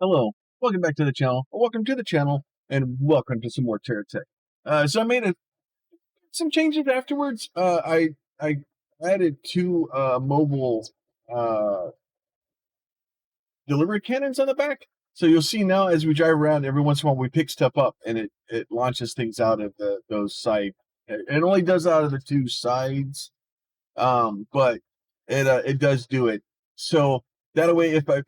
Hello, welcome back to the channel, or welcome to the channel, and welcome to some more TerraTech. So I made some changes afterwards. I added two mobile uh, delivery cannons on the back. So you'll see now as we drive around, every once in a while we pick stuff up, and it launches things out of those side. It only does out of the two sides, but it does do it. So that way, if I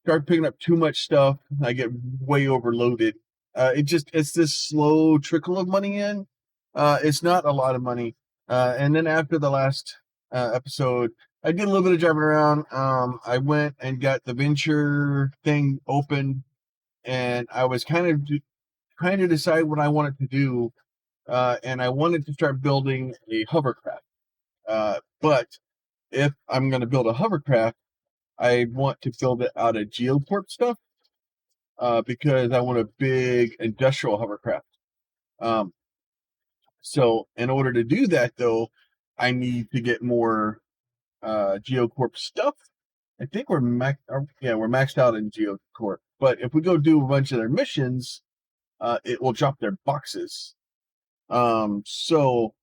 start picking up too much stuff, I get way overloaded. It's this slow trickle of money in. It's not a lot of money. And then after the last episode, I did a little bit of driving around. I went and got the venture thing open, and I was kind of trying to decide what I wanted to do. And I wanted to start building a hovercraft. But if I'm going to build a hovercraft, I want to build it out of geocorp stuff. Because I want a big industrial hovercraft. Um, so in order to do that, though, I need to get more geocorp stuff. I think we're maxed out in geocorp. But if we go do a bunch of their missions, it will drop their boxes. So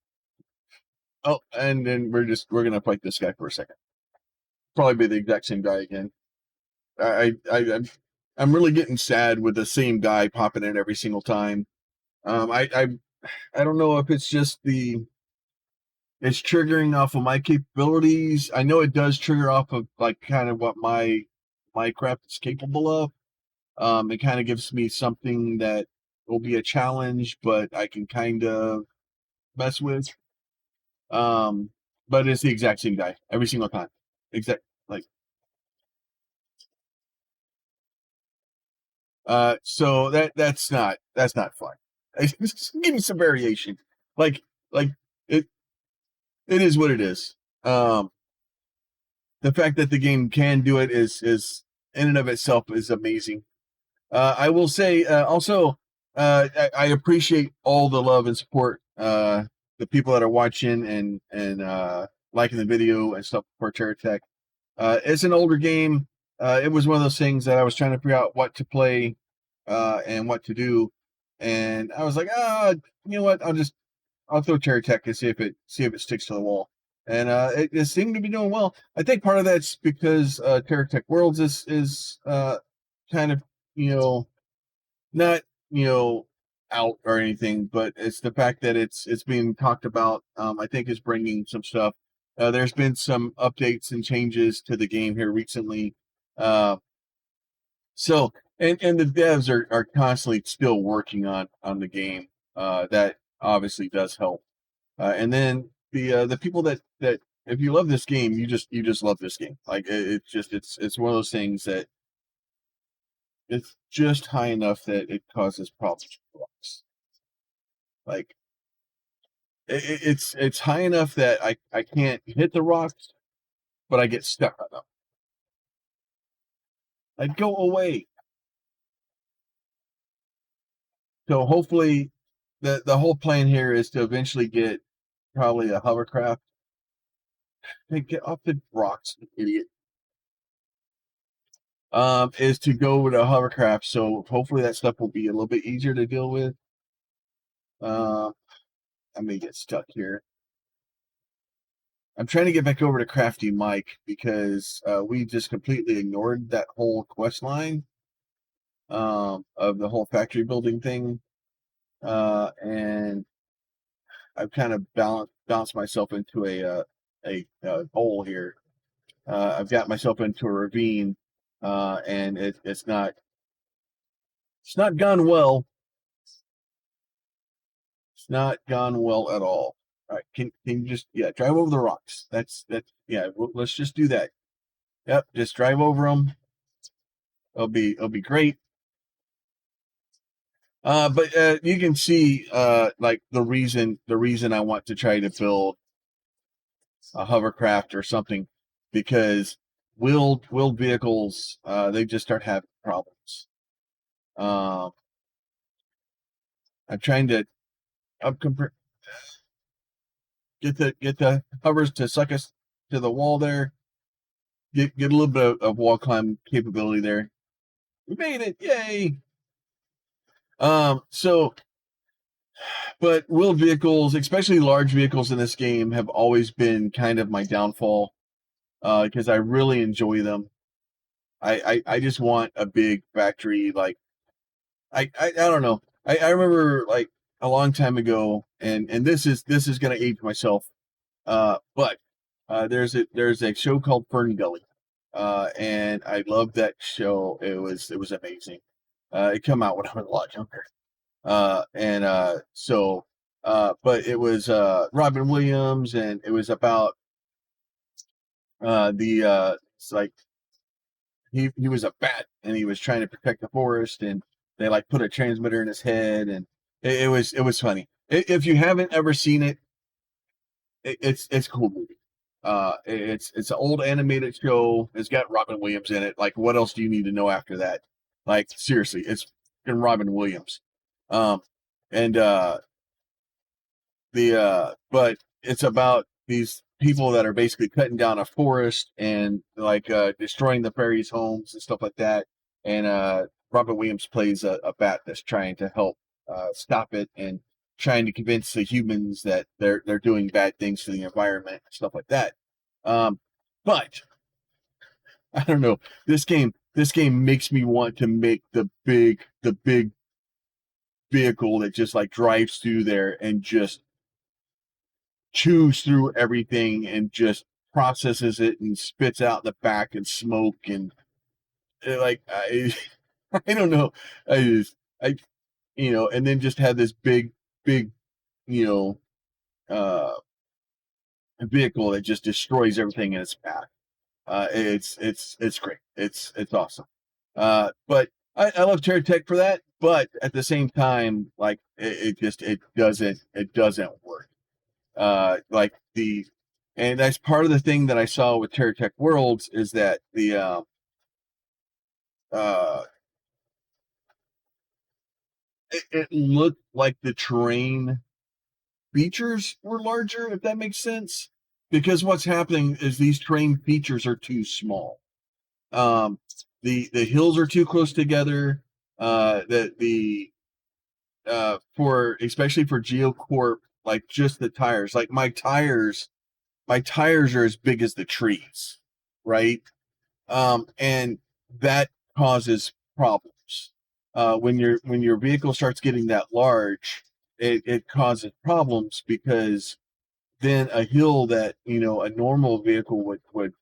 and then we're gonna fight this guy for a second. Probably be the exact same guy again. I'm really getting sad with the same guy popping in every single time. I don't know if it's just it's triggering off of my capabilities. I know it does trigger off of like kind of what my Minecraft is capable of. It kind of gives me something that will be a challenge, but I can kind of mess with. But it's the exact same guy every single time. Exact like so that's not fun. Give me some variation. Like like it it is what it is. The fact that the game can do it is in and of itself is amazing. I will say also I appreciate all the love and support the people that are watching and liking the video and stuff for TerraTech. It's an older game. It was one of those things that I was trying to figure out what to play and what to do, and I was like, you know what? I'll throw TerraTech and see if it sticks to the wall. And it seemed to be doing well. I think part of that's because TerraTech Worlds is kind of not out or anything, but it's the fact that it's being talked about. I think is bringing some stuff. There's been some updates and changes to the game here recently. Uh, so and the devs are constantly still working on the game. That obviously does help. And then the people that if you love this game, you just love this game. Like it's one of those things that it's just high enough that it causes problems for blocks. Like it's high enough that I can't hit the rocks, but I get stuck on them. Like go away. So hopefully the whole plan here is to eventually get probably a hovercraft. Hey, get off the rocks, you idiot. Is to go with a hovercraft. So hopefully that stuff will be a little bit easier to deal with. I may get stuck here. I'm trying to get back over to Crafty Mike because we just completely ignored that whole quest line of the whole factory building thing, and I've kind of bounced myself into a hole here. I've got myself into a ravine, and it's not gone well. It's not gone well at all. All right, can you just drive over the rocks? That's let's just do that. Yep, just drive over them. It'll be great. But you can see like the reason I want to try to build a hovercraft or something because wheeled vehicles they just start having problems. I'm trying to get the hovers to suck us to the wall there. Get a little bit of wall climb capability there. We made it! Yay! So, but wheeled vehicles, especially large vehicles in this game, have always been kind of my downfall because I really enjoy them. I just want a big factory. Like I don't know. I remember like a long time ago, and this is gonna age myself. But there's a show called Fern Gully, and I loved that show. It was amazing. It came out when I was a lot younger. And so but it was Robin Williams, and it was about the it's like he was a bat, and he was trying to protect the forest, and they like put a transmitter in his head, and it was funny. If you haven't ever seen it, it's a cool movie. It's an old animated show. It's got Robin Williams in it. Like, what else do you need to know after that? Like, seriously, it's Robin Williams. Um, and but it's about these people that are basically cutting down a forest and like destroying the fairies' homes and stuff like that. And Robin Williams plays a bat that's trying to help stop it, and trying to convince the humans that they're doing bad things to the environment and stuff like that. But I don't know. This game makes me want to make the big vehicle that just like drives through there and just chews through everything and just processes it and spits out the back and smoke, and like I I don't know. I and then just have this big you know uh vehicle that just destroys everything in its path. It's great. It's awesome. But I love TerraTech for that. But at the same time, like it doesn't work. Like and that's part of the thing that I saw with TerraTech Worlds is that uh, it looked like the terrain features were larger, if that makes sense. Because what's happening is these terrain features are too small. Um, the hills are too close together. The for especially for GeoCorp, like just the tires, like my tires are as big as the trees, right? And that causes problems. When your vehicle starts getting that large, it causes problems because then a hill that a normal vehicle would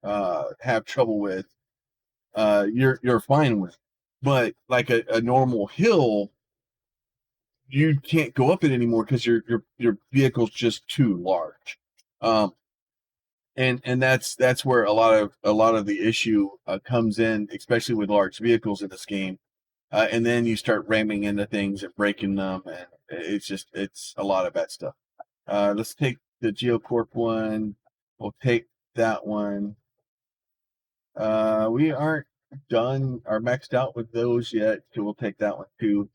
have trouble with, you're fine with. But like a normal hill, you can't go up it anymore because your vehicle's just too large. Um, and that's where a lot of the issue comes in, especially with large vehicles in this game. And then you start ramming into things and breaking them, and it's a lot of bad stuff. Let's take the GeoCorp one. We'll take that one. We aren't done or maxed out with those yet, so we'll take that one too.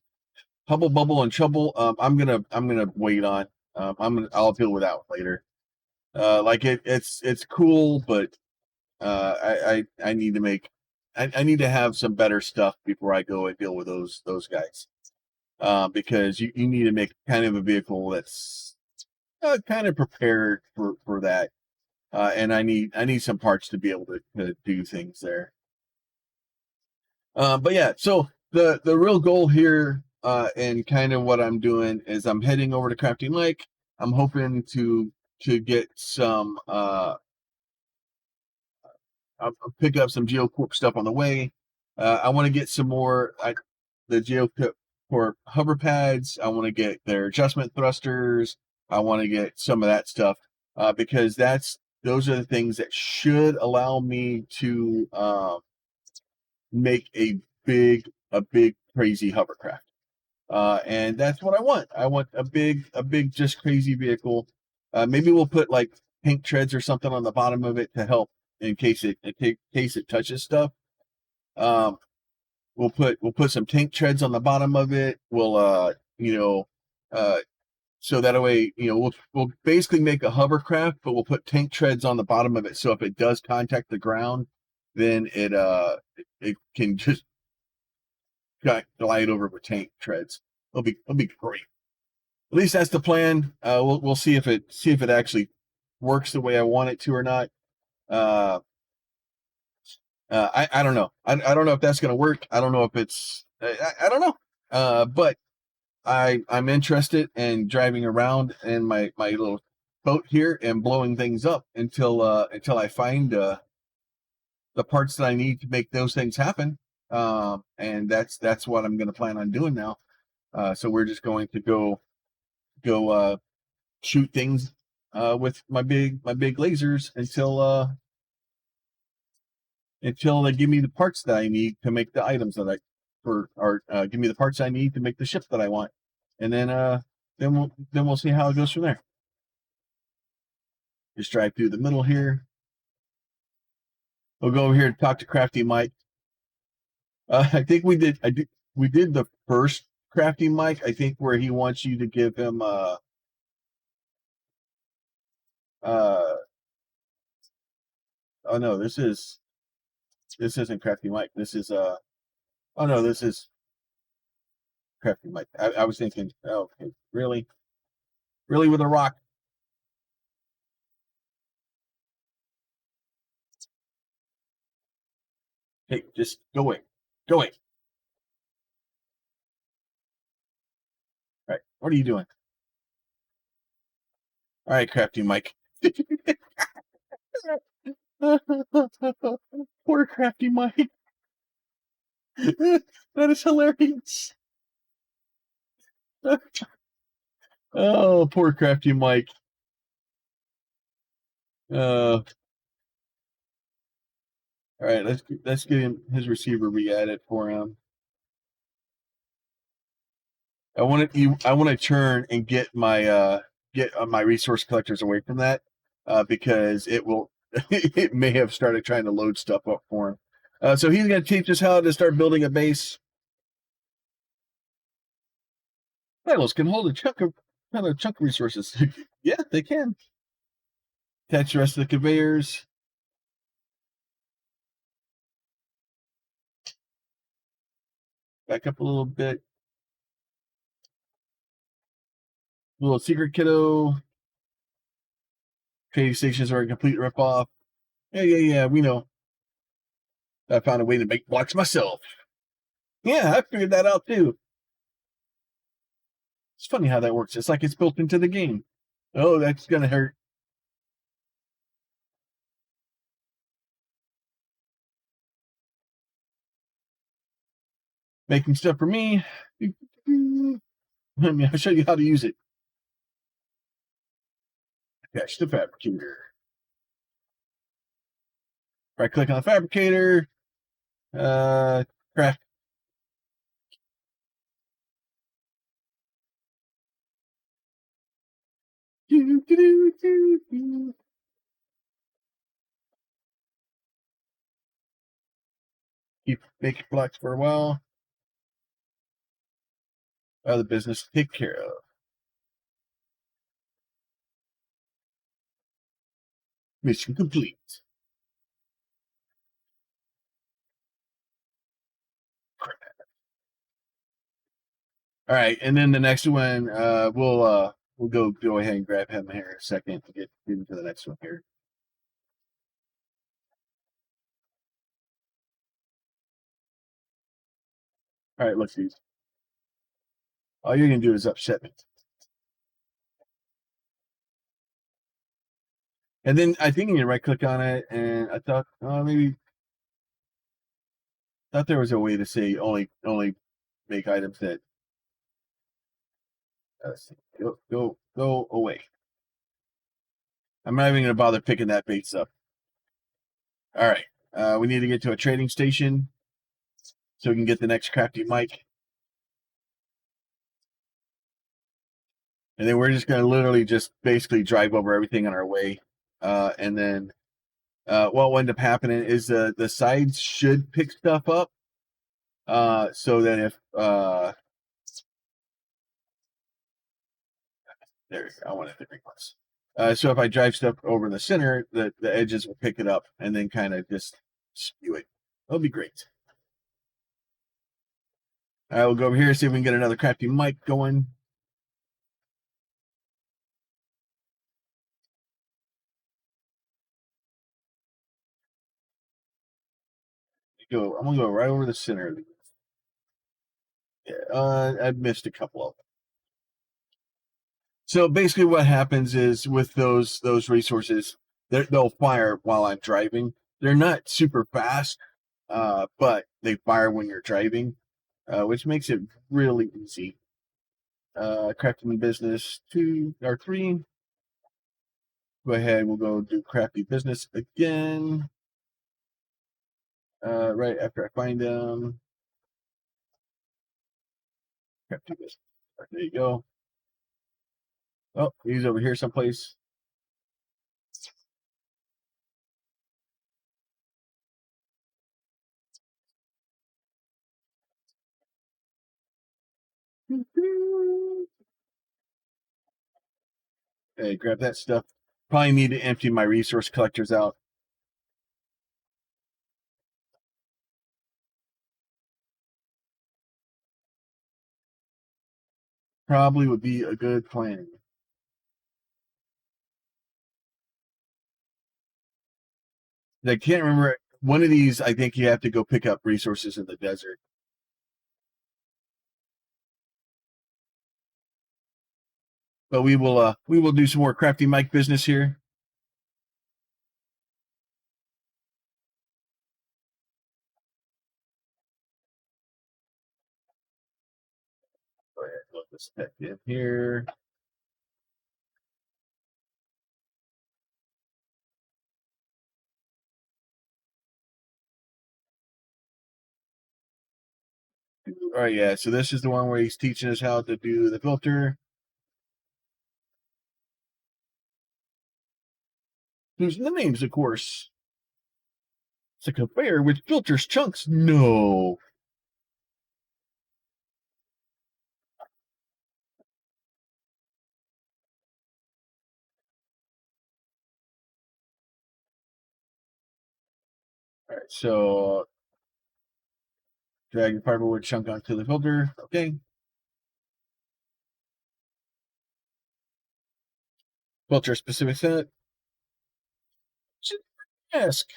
Hubble Bubble and Trouble. I'm gonna wait on. I'll deal with that one later. Like it's cool, but I need to make I need to have some better stuff before I go and deal with those guys. Because you need to make kind of a vehicle that's kind of prepared for that. And I need some parts to be able to do things there. But yeah, so the real goal here, and kind of what I'm doing is I'm heading over to Crafty Lake. I'm hoping to get some I'll pick up some GeoCorp stuff on the way. I want to get some more the GeoCorp hover pads. I want to get their adjustment thrusters. I want to get some of that stuff because those are the things that should allow me to make a big crazy hovercraft. And that's what I want. I want a big just crazy vehicle. Maybe we'll put like pink treads or something on the bottom of it to help in case it touches stuff. Um, we'll put some tank treads on the bottom of it. We'll so that way we'll basically make a hovercraft, but we'll put tank treads on the bottom of it so if it does contact the ground, then it can just glide over with tank treads. It'll be great. At least that's the plan. We'll see if it actually works the way I want it to or not. I don't know. I don't know if that's going to work. I don't know if it's. I don't know. But I'm interested in driving around in my little boat here and blowing things up until I find the parts that I need to make those things happen. And that's what I'm going to plan on doing now. So we're just going to go shoot things with my big lasers until they give me the parts that I need to make the items that give me the parts I need to make the ship that I want, and then we'll see how it goes from there. Just drive through the middle here. We'll go over here and talk to Crafty Mike. I think we did the first Crafty Mike. I think where he wants you to give him oh no, this isn't Crafty Mike. This is oh no, this is Crafty Mike. I was thinking, oh, okay, really with a rock. Hey, just go away. Go away. All right, what are you doing? All right, Crafty Mike. Poor Crafty Mike. That is hilarious. Oh, poor Crafty Mike. All right, let's get him his receiver re-added for him. I want to turn and get my resource collectors away from that because it will it may have started trying to load stuff up for him. So he's going to teach us how to start building a base. Silos can hold a chunk of resources. Yeah, they can. Attach the rest of the conveyors. Back up a little bit. Little secret kiddo. Trading stations are a complete ripoff. Yeah, we know. I found a way to make blocks myself. Yeah, I figured that out too. It's funny how that works. It's like it's built into the game. Oh, that's gonna hurt. Making stuff for me. Let me show you how to use it. Attach the fabricator. Right click on the fabricator. Craft. Keep making blocks for a while. Other business to take care of. Mission complete. All right, and then the next one, we'll go ahead and grab him here in a second to get into the next one here. All right, let's see. All you're gonna do is upset me. And then I think you can right click on it, and I thought maybe thought there was a way to say only make items that go away. I'm not even gonna bother picking that base up. All right, we need to get to a trading station so we can get the next Crafty Mike. And then we're just going to literally just basically drive over everything on our way. And then what will end up happening is the sides should pick stuff up. So that if there, I wanted to request. So if I drive stuff over the center, the edges will pick it up and then kind of just spew it. That'll be great. I will go over here, see if we can get another crafty mic going. I'm gonna go right over the center of these. Yeah, I missed a couple of them. So basically, what happens is with those resources, they'll fire while I'm driving. They're not super fast, but they fire when you're driving, which makes it really easy. Crafting business 2 or 3. Go ahead, we'll go do crafty business again. Right after I find them. Crafty business. There you go. Oh, he's over here someplace. Hey, grab that stuff. Probably need to empty my resource collectors out. Probably would be a good plan. I can't remember one of these. I think you have to go pick up resources in the desert. But we will do some more crafty mic business here. Go ahead, load this tech in here. All right, yeah. So this is the one where he's teaching us how to do the filter. There's the names, of course. It's a conveyor which filters chunks. No. All right, so drag your fiberwood chunk onto the filter. Okay. Filter specific set. Ask.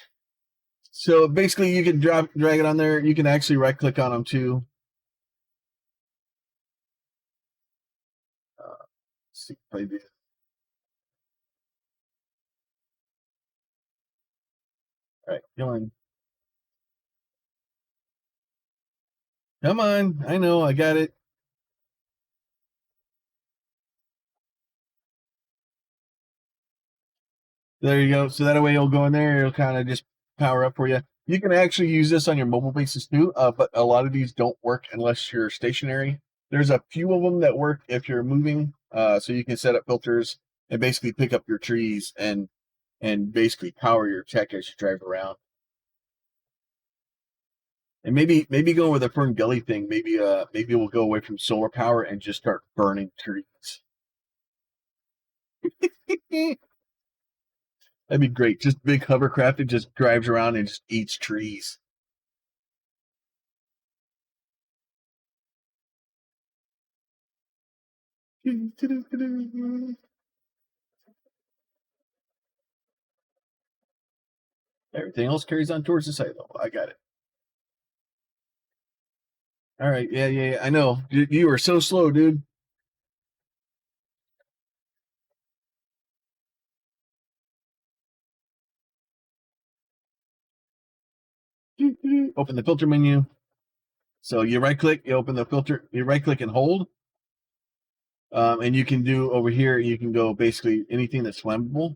So basically, you can drag it on there. You can actually right click on them too. See if I do. All right, come on. Come on. I know. I got it. There you go. So that way you'll go in there. It'll kind of just power up for you. You can actually use this on your mobile bases too, but a lot of these don't work unless you're stationary. There's a few of them that work if you're moving. So you can set up filters and basically pick up your trees and basically power your tech as you drive around. And maybe going with a Fern Gully thing, maybe we'll go away from solar power and just start burning trees. That'd be great. Just big hovercraft that just drives around and just eats trees. Everything else carries on towards the silo. I got it. All right. Yeah. I know. You are so slow, dude. Open the filter menu. So you right click, you open the filter, you right click and hold. And you can do over here, you can go basically anything that's flammable.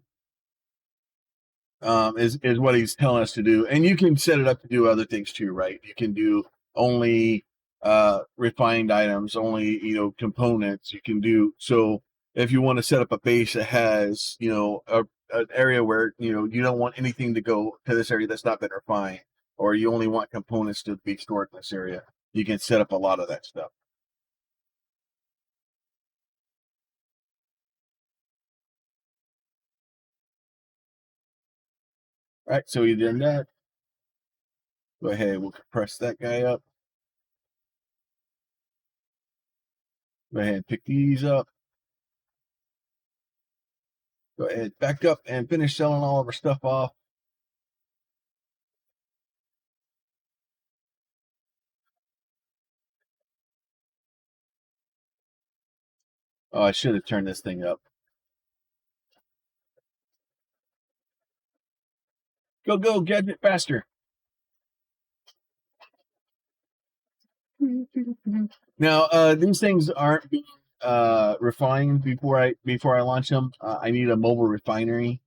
Is what he's telling us to do, and you can set it up to do other things too, right? You can do only refined items, only components. You can do so if you want to set up a base that has an area where you don't want anything to go to this area that's not been refined, or you only want components to be stored in this area. You can set up a lot of that stuff. All right, so you did that. Go ahead, we'll compress that guy up. Go ahead and pick these up. Go ahead, back up and finish selling all of our stuff off. Oh, I should have turned this thing up. Go, go, gadget faster. Now, these things aren't being refined before I launch them. I need a mobile refinery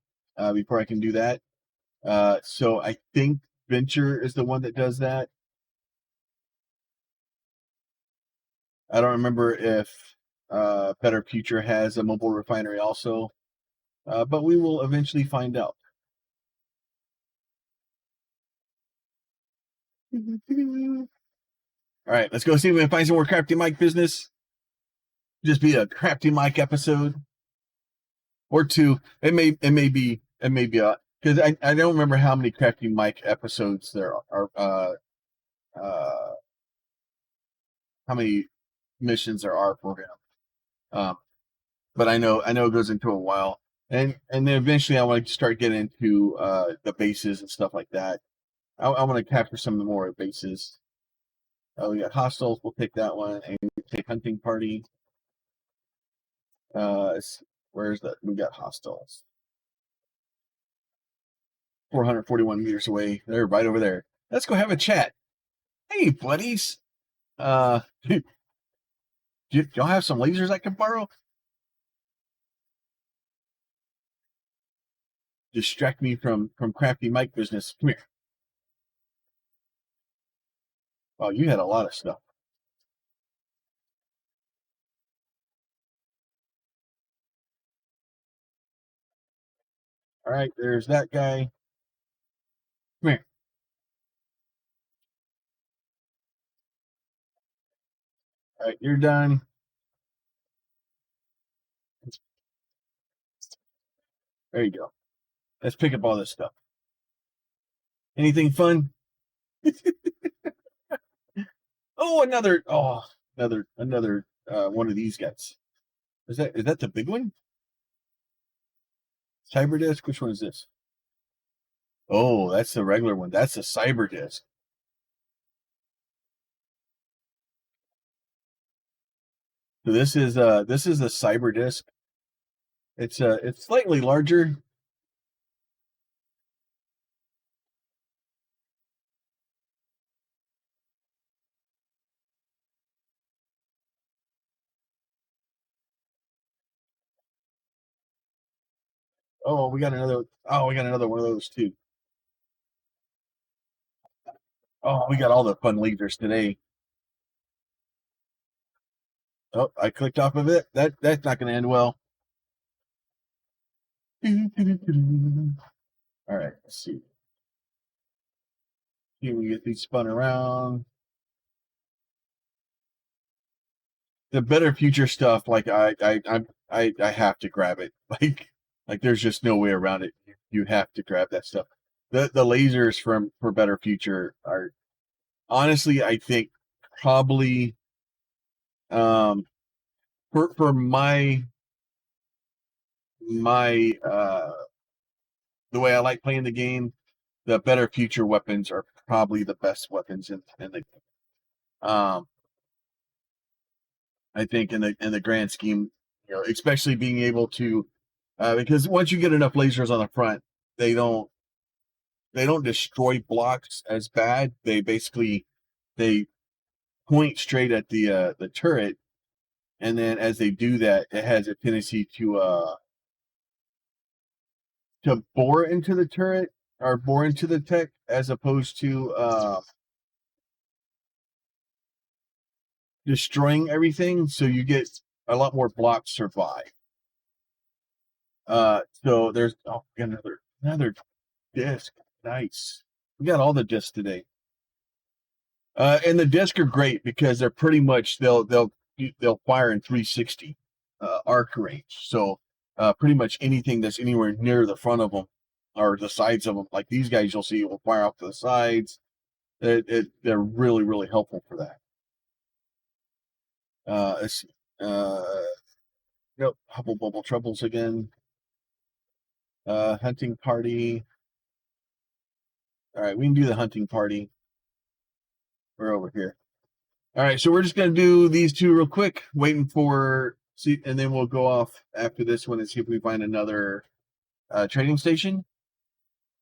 before I can do that. So I think Venture is the one that does that. I don't remember if Better Future has a mobile refinery also, but we will eventually find out. All right, let's go see if we can find some more Crafty Mike business. Just be a Crafty Mike episode or two. It may be because I don't remember how many Crafty Mike episodes there are. How many missions there are for him. But I know it goes into a while, and then eventually I want to start getting into the bases and stuff like that. I want to capture some more bases. We got hostiles. We'll take that one, and we take hunting party. Where's that? We got hostiles. 441 meters away. They're right over there. Let's go have a chat. Hey, buddies. Do y'all have some lasers I can borrow? Distract me from Crafty Mike business. Come here. Wow, you had a lot of stuff. All right, there's that guy. Come here. All right, you're done. There you go. Let's pick up all this stuff. Anything fun? Oh, another one of these guys. Is that the big one? Cyber disk? Which one is this? Oh, that's the regular one. That's the cyber disk. So this is the cyber disk. It's slightly larger. Oh, we got another one of those too. Oh, we got all the fun lasers today. Oh, I clicked off of it. That's not going to end well. All right, let's see. See if we get these spun around. The Better Future stuff, like I have to grab it. Like there's just no way around it. You have to grab that stuff. The lasers for Better Future are honestly, I think probably for my the way I like playing the game, the Better Future weapons are probably the best weapons in the game. I think in the grand scheme, especially being able to, because once you get enough lasers on the front, they don't destroy blocks as bad. They point straight at the turret, and then as they do that, it has a tendency to bore into the turret or bore into the tech, as opposed to destroying everything. So you get a lot more blocks survive. So there's another disc. Nice. We got all the discs today. And the discs are great because they're pretty much they'll fire in 360 arc range. So pretty much anything that's anywhere near the front of them or the sides of them, like these guys, you'll see will fire off to the sides. They're really helpful for that. Let's see. Nope. Hubble Bubble Troubles again. Hunting party. All right, we can do the hunting party. We're over here. All right, so we're just gonna do these two real quick, waiting for see, and then we'll go off after this one and see if we find another trading station.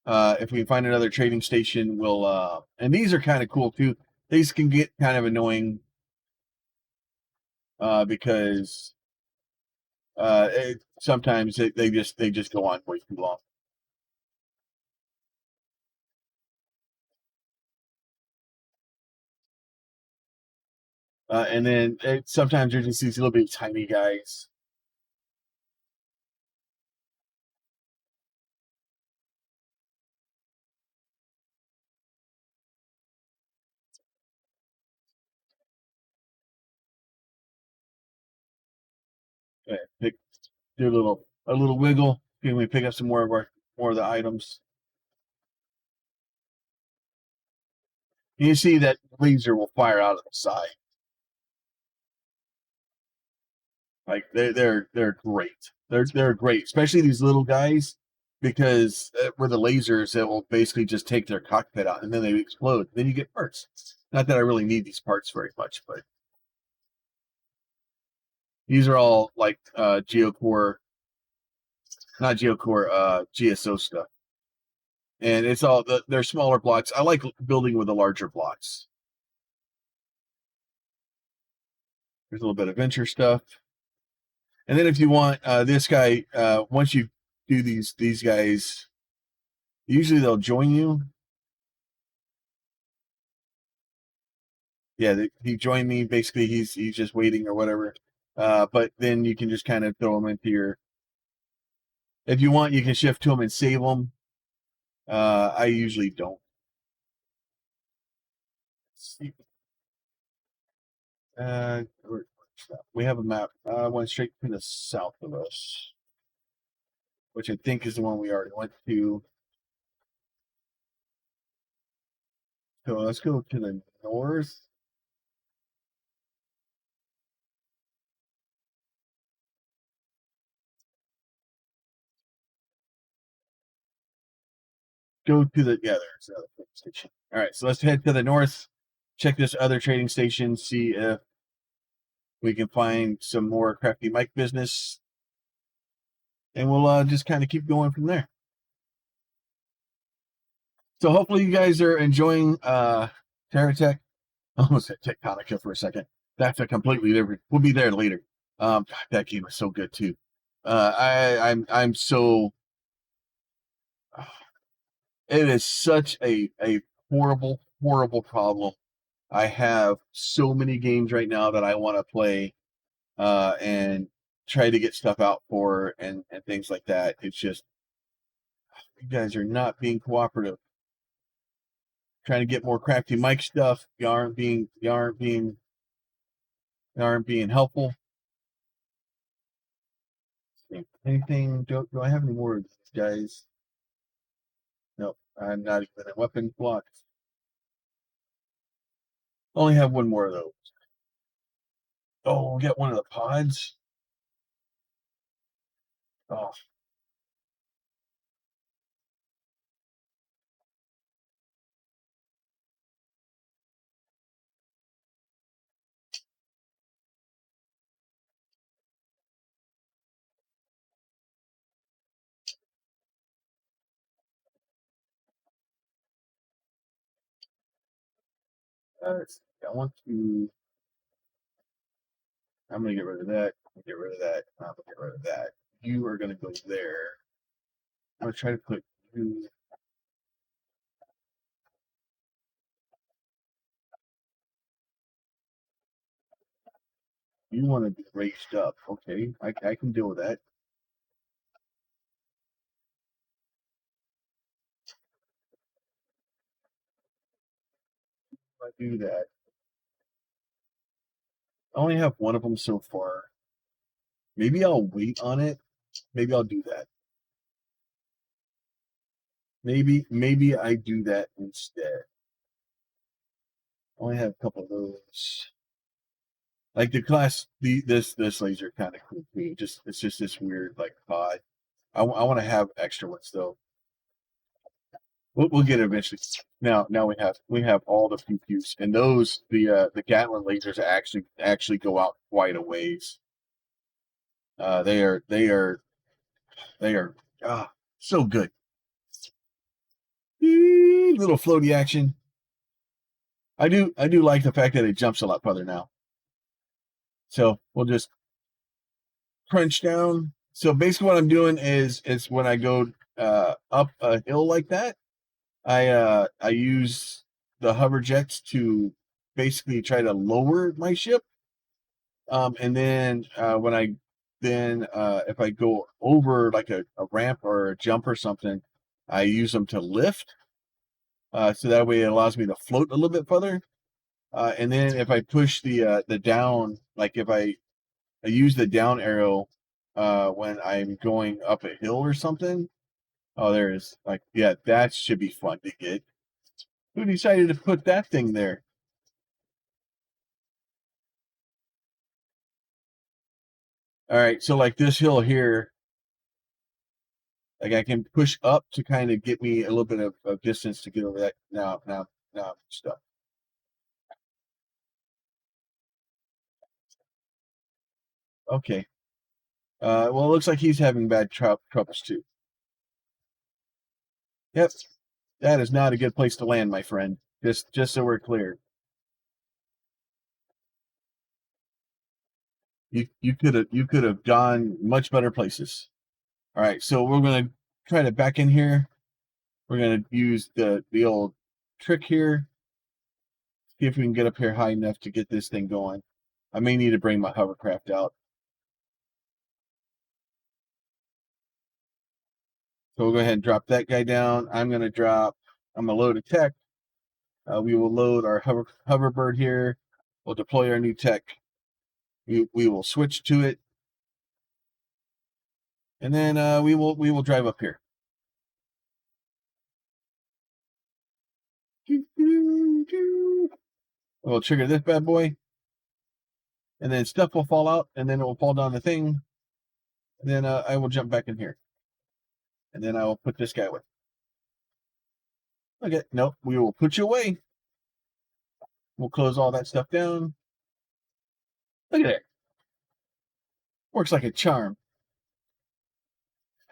If we find another trading station, we'll and these are kind of cool too. These can get kind of annoying because sometimes they just go on way too long. And then sometimes there's just these little bit tiny guys. Do a little wiggle. Can we pick up some more of the items? And you see that laser will fire out of the side. Like they're great. They're great, especially these little guys, because with the lasers, it will basically just take their cockpit out, and then they explode. Then you get parts. Not that I really need these parts very much, but these are all like Geocore, not Geocore, GSO stuff, and it's all they're smaller blocks. I like building with the larger blocks. There's a little bit of venture stuff. And then if you want this guy, once you do these guys, usually they'll join you. Yeah, he joined me. Basically, he's just waiting or whatever. But then you can just kind of throw him into your. If you want, you can shift to him and save him. I usually don't. We have a map. Went straight to the south of us, which I think is the one we already went to. So let's go to the north. Go to the there's the other trading station. All right, so let's head to the north. Check this other trading station. See if we can find some more Crafty Mike business, and we'll just kind of keep going from there. So hopefully you guys are enjoying TerraTech. I almost said Tectonica for a second. That's a completely different. We'll be there later. God, that game was so good too. I'm so. It is such a horrible problem. I have so many games right now that I want to play and try to get stuff out for and things like that. It's just you guys are not being cooperative. Trying to get more Crafty Mike stuff. You aren't being helpful. Anything? Do I have any more of these guys? Nope. I'm not even a weapon block. Only have one more of those. Oh, we'll get one of the pods. Oh, I want to. I'm gonna get rid of that. Get rid of that. I'm gonna get rid of that. You are gonna go there. I'm gonna try to put you. You want to be raised up. Okay, I can deal with that. I do that. I only have one of them so far. Maybe I'll wait on it. Maybe I'll do that. Maybe I do that instead. I only have a couple of those. Like the class, this laser kind of cool too. It's just this weird like pod. I want to have extra ones though. We'll get it eventually. Now we have all the pew pews, and those the Gatlin lasers actually go out quite a ways. They are so good. Little floaty action. I do like the fact that it jumps a lot further now. So we'll just crunch down. So basically, what I'm doing is when I go up a hill like that, I use the hover jets to basically try to lower my ship. And then when I then if I go over like a ramp or a jump or something, I use them to lift. So that way it allows me to float a little bit further. And then if I push the down, like if I use the down arrow when I'm going up a hill or something. Oh, there is like yeah, that should be fun to get. Who decided to put that thing there? All right, so like this hill here, like I can push up to kind of get me a little bit of distance to get over that. Now I'm stuck. Okay. Well, it looks like he's having bad troubles too. Yep, that is not a good place to land, my friend. Just so we're clear. You could have gone much better places. All right, so we're gonna try to back in here. We're gonna use the old trick here. See if we can get up here high enough to get this thing going. I may need to bring my hovercraft out. So we'll go ahead and drop that guy down. I'm gonna load a tech. We will load our hoverbird here. We'll deploy our new tech. We will switch to it, and then we will drive up here. We'll trigger this bad boy, and then stuff will fall out, and then it will fall down the thing. And then I will jump back in here, and then I will put this guy away. Okay, nope, we will put you away. We'll close all that stuff down. Look at that. Works like a charm.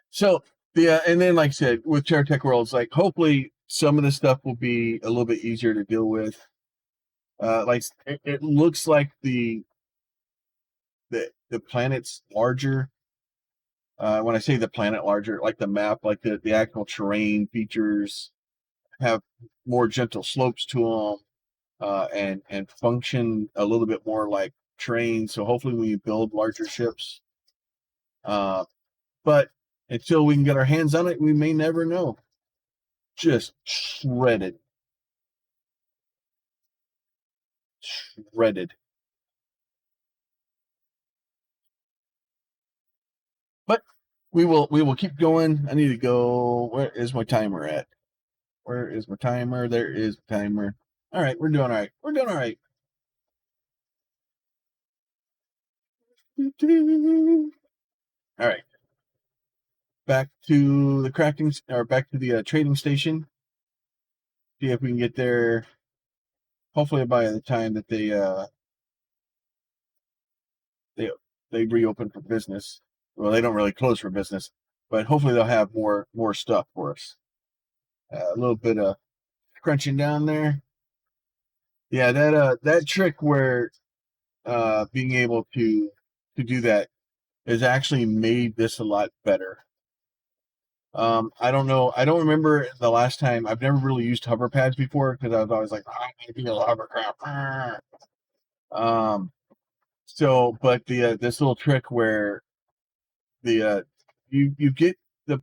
So and then like I said, with TerraTech Worlds, like hopefully some of the stuff will be a little bit easier to deal with. Like it looks like the planet's larger. When I say the planet larger, like the map, like the actual terrain features have more gentle slopes to them, and function a little bit more like terrain. So hopefully we build larger ships. But until we can get our hands on it, we may never know. Just shredded. Shredded. But we will keep going. I need to go. Where is my timer at? Where is my timer? There is my timer. All right, we're doing all right. We're doing all right. All right. Back to the crafting, or back to the trading station. See if we can get there. Hopefully by the time that they they reopen for business. Well, they don't really close for business, but hopefully they'll have more stuff for us. A little bit of crunching down there. Yeah, that trick where being able to do that has actually made this a lot better. I don't know. I don't remember the last time. I've never really used hover pads before because I was always like, I need to be a hovercraft. So, but this little trick where the you get the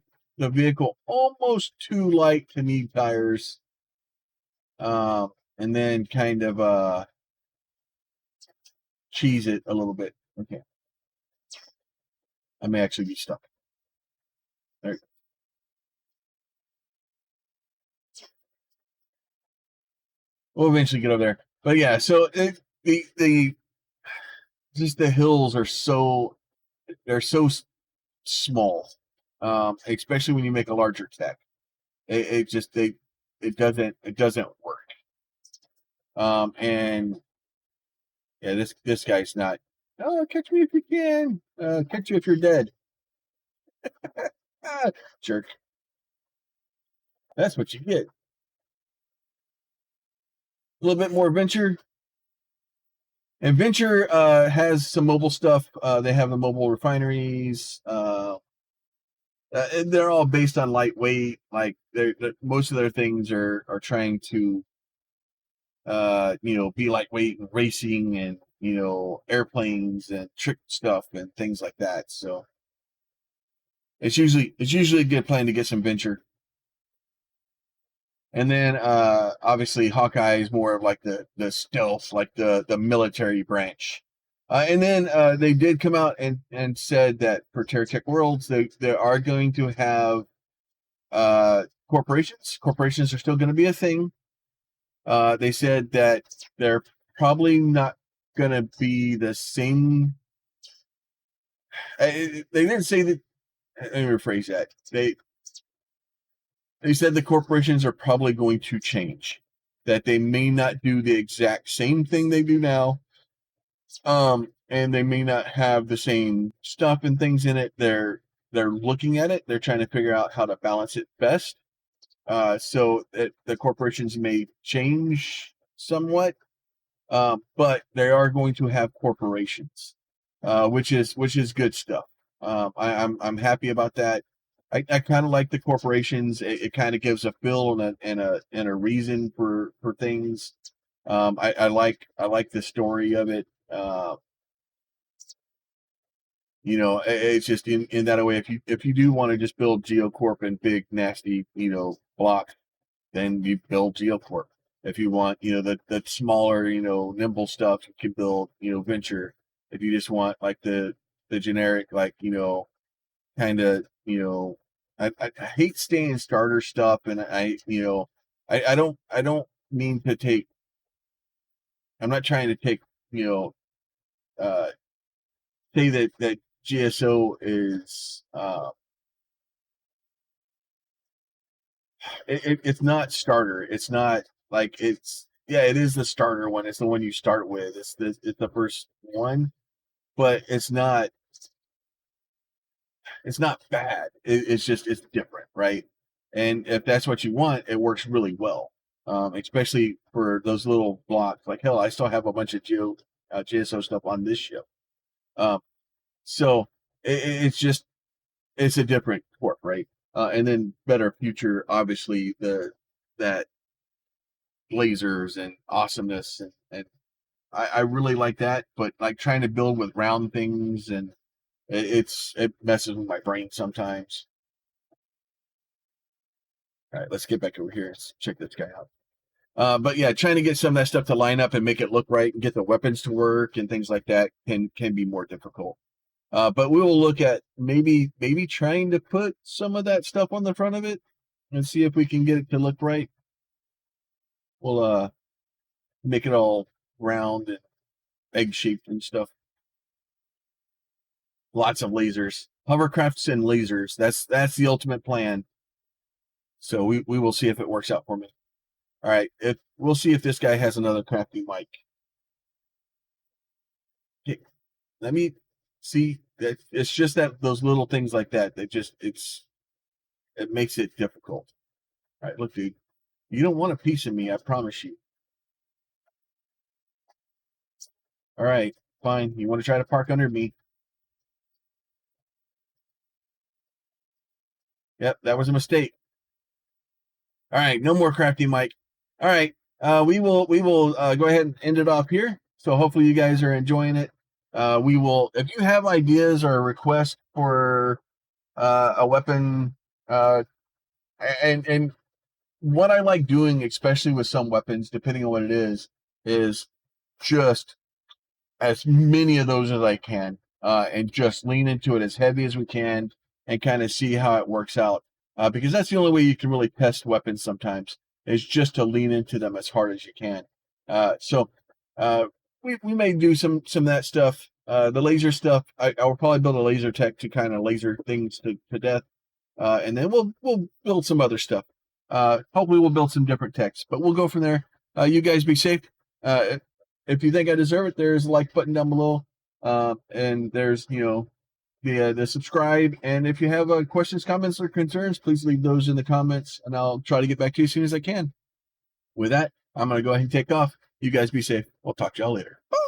vehicle almost too light to need tires, and then kind of cheese it a little bit. Okay, I may actually be stuck. There. We'll eventually get over there. But yeah, so the just the hills are so small, especially when you make a larger tech. It doesn't work. And yeah, this guy's not. Oh, catch me if you can. Catch you if you're dead. Ah, jerk. That's what you get. A little bit more Venture. And Venture has some mobile stuff. They have the mobile refineries. They're all based on lightweight. Like most of their things are trying to be lightweight and racing and airplanes and trick stuff and things like that. So it's usually a good plan to get some Venture. And then obviously Hawkeye is more of like the stealth, like the military branch. And then they did come out and said that for TerraTech Worlds, they are going to have corporations. Corporations are still going to be a thing. They said that they're probably not going to be the same. They didn't say that. Let me rephrase that. They said the corporations are probably going to change. That they may not do the exact same thing they do now. And they may not have the same stuff and things in it. They're looking at it. They're trying to figure out how to balance it best. So the corporations may change somewhat, but they are going to have corporations, which is good stuff. I'm happy about that. I kind of like the corporations. It kind of gives a feel and a reason for things. I like the story of it. It's just in that way. If you do want to just build GeoCorp and big nasty blocks, then you build GeoCorp. If you want the smaller nimble stuff, you can build Venture. If you just want like the generic like kind of I hate staying starter stuff, and I don't mean to take. I'm not trying to take uh say that GSO is it's not starter. It's not like it is the starter one. It's the one you start with. It's the first one, but it's not bad. It's different, right? And if that's what you want, it works really well. Especially for those little blocks. Like hell, I still have a bunch of GSO stuff on this ship. So it's a different corp, right? And then better future, obviously that lasers and awesomeness and I really like that, but like trying to build with round things and it messes with my brain sometimes. All right, let's get back over here. Let's check this guy out. But yeah, trying to get some of that stuff to line up and make it look right and get the weapons to work and things like that can be more difficult. But we will look at maybe trying to put some of that stuff on the front of it and see if we can get it to look right. We'll make it all round and egg shaped and stuff. Lots of lasers, hovercrafts and lasers. That's the ultimate plan. So we will see if it works out for me. All right, we'll see if this guy has another crafty mic. Okay, let me see. It's just that those little things like that it makes it difficult. All right, look, dude, you don't want a piece of me, I promise you. All right, fine. You want to try to park under me? Yep, that was a mistake. All right, no more crafty mic. All right, we will go ahead and end it off here. So hopefully you guys are enjoying it. We will, if you have ideas or requests for a weapon, and what I like doing, especially with some weapons, depending on what it is just as many of those as I can, and just lean into it as heavy as we can, and kind of see how it works out. Because that's the only way you can really test weapons sometimes is just to lean into them as hard as you can. So we may do some of that stuff The laser stuff, I will probably build a laser tech to kind of laser things to death, and then we'll build some other stuff. Hopefully we'll build some different techs, but we'll go from there. You guys be safe. If you think I deserve it, there's a like button down below, and there's the subscribe. And if you have questions, comments, or concerns, please leave those in the comments, and I'll try to get back to you as soon as I can. With that, I'm gonna go ahead and take off. You guys be safe. We'll talk to y'all later. Bye.